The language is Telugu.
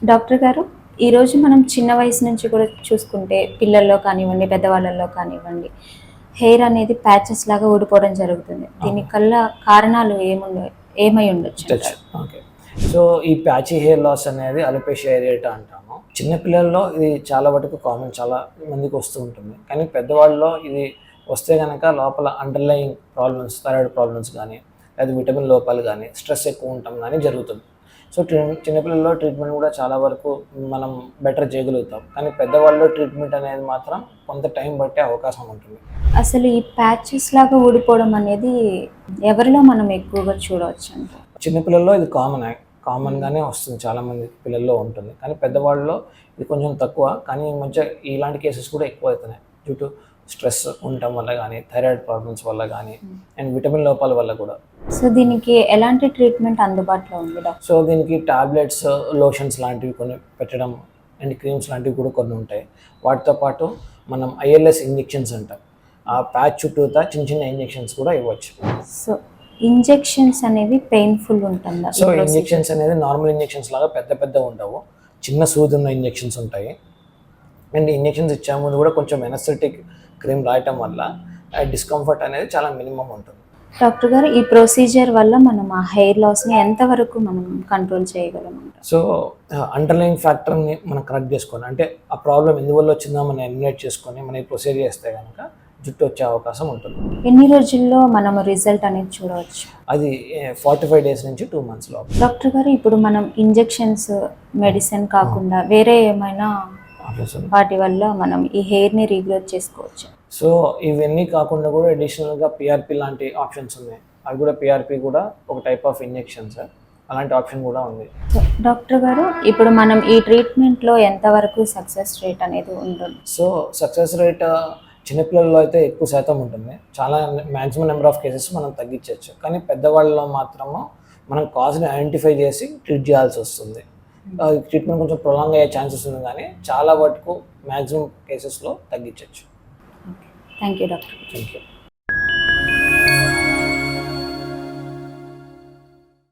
డాక్టర్ గారు, ఈరోజు మనం చిన్న వయసు నుంచి కూడా చూసుకుంటే పిల్లల్లో కానివ్వండి, పెద్దవాళ్ళల్లో కానివ్వండి, హెయిర్ అనేది ప్యాచెస్ లాగా ఊడిపోవడం జరుగుతుంది. దీనికల్లా కారణాలు ఏమై ఉండొచ్చు. ఉండొచ్చంటారు? ఓకే. సో, ఈ ప్యాచీ హెయిర్ లాస్ అనేది అలోపేషియా ఏరియేటా అంటాము. చిన్న పిల్లల్లో ఇది చాలా వరకు కామన్, చాలా మందికి వస్తూ ఉంటుంది. కానీ పెద్దవాళ్ళలో ఇది వస్తే గనక లోపల అండర్‌లయింగ్ ప్రాబ్లమ్స్, థైరాయిడ్ ప్రాబ్లమ్స్ గానీ, లేదా విటమిన్ లోపాలు గానీ, స్ట్రెస్ ఎక్కువ ఉండటం గానీ జరుగుతుంది. సో, చిన్న పిల్లల్లో ట్రీట్మెంట్ కూడా చాలా వరకు మనం బెటర్ చేయగలుగుతాం. కానీ పెద్దవాళ్ళలో ట్రీట్మెంట్ అనేది మాత్రం కొంత టైం పట్టే అవకాశం ఉంటుంది. అసలు ఈ ప్యాచెస్ లాగా ఊడిపోవడం అనేది ఎవరిలో మనం ఎక్కువగా చూడవచ్చంటారు? చిన్న పిల్లల్లో ఇది కామన్‌గానే వస్తుంది. చాలామంది పిల్లల్లో ఉంటుంది. కానీ పెద్దవాళ్ళలో ఇది కొంచెం తక్కువ. కానీ ఈ మధ్య ఇలాంటి కేసెస్ కూడా ఎక్కువవుతున్నాయి. డ్యూ టు స్ట్రెస్ ఉండటం వల్ల గానీ, థైరాయిడ్ ప్రాబ్లమ్స్ వల్ల గానీ, అండ్ విటమిన్ లోపాల వల్ల కూడా. సో, దీనికి ఎలాంటి ట్రీట్మెంట్ అందుబాటులో ఉంది డాక్టర్? సో, దీనికి టాబ్లెట్స్, లోషన్స్ లాంటివి కొన్ని పెట్టడం, అండ్ క్రీమ్స్ లాంటివి కూడా కొన్ని ఉంటాయి. వాటితో పాటు మనం ఐఎల్ఎస్ ఇంజెక్షన్స్ అంటాం. ఆ ప్యాచ్ చుట్టూతా చిన్న చిన్న ఇంజెక్షన్స్ కూడా ఇవ్వచ్చు. సో, ఇంజెక్షన్స్ అనేవి పెయిన్‌ఫుల్ ఉంటుందా? సో, ఇంజెక్షన్స్ అనేది నార్మల్ ఇంజెక్షన్స్ లాగా పెద్దగా ఉండవు. చిన్న సూదున్న ఇంజెక్షన్స్ ఉంటాయి. అండ్ ఇంజెక్షన్స్ ఇచ్చే ముందు కూడా కొంచెం ఎనస్థెటిక్ క్రీమ్ రాయటం వల్ల డిస్కంఫర్ట్ అనేది చాలా మినిమమ్ ఉంటుంది. డాక్టర్ గారు, ఈ ప్రొసీజర్ వల్ల మనం ఆ హెయిర్ లాస్‌ని ఎంతవరకు మనం కంట్రోల్ చేయగలమంటారు? సో, అండర్‌లయింగ్ ఫ్యాక్టర్‌ని మనం కరెక్ట్ చేసుకోవాలి. అంటే ఆ ప్రాబ్లమ్ ఎందువల్ల వచ్చిందో మనం ఎలిమినేట్ చేసుకొని మనం ఈ ప్రొసీజర్ చేస్తే గనక జుట్టు వచ్చే అవకాశం ఉంటుంది. ఎన్ని రోజుల్లో మనం రిజల్ట్ అనేది చూడవచ్చు? అది 45 డేస్ నుంచి 2 మంత్స్ లోపు. డాక్టర్ గారు, ఇప్పుడు మనం ఇంజెక్షన్స్, మెడిసిన్ కాకుండా వేరే ఏమైనా వాటి వల్ల మనం ఈ హెయిర్‌ని రీగ్రోత్ చేసుకోవచ్చా? సో, ఇవన్నీ కాకుండా కూడా అడిషనల్‌గా పీఆర్‌పీ లాంటి ఆప్షన్స్ ఉన్నాయి. అవి కూడా పీఆర్‌పీ కూడా ఒక టైప్ ఆఫ్ ఇంజెక్షన్స్. అలాంటి ఆప్షన్ కూడా ఉంది. సో, డాక్టర్ గారు, ఇప్పుడు మనం ఈ ట్రీట్మెంట్‌లో ఎంతవరకు సక్సెస్ రేట్ అనేది ఉంటుంది? సో, సక్సెస్ రేట్ చిన్నపిల్లల్లో అయితే ఎక్కువ శాతం ఉంటుంది. చాలా మాక్సిమం నెంబర్ ఆఫ్ కేసెస్ మనం తగ్గించవచ్చు. కానీ పెద్దవాళ్ళలో మాత్రము మనం కాజ్‌ని ఐడెంటిఫై చేసి ట్రీట్ చేయాల్సి వస్తుంది. ట్రీట్మెంట్ కొంచెం ప్రొలాంగ్ అయ్యే ఛాన్సెస్ ఉంది, కానీ చాలా వరకు మాక్సిమం కేసెస్‌లో తగ్గించవచ్చు. Okay. Thank you doctor. Thank you.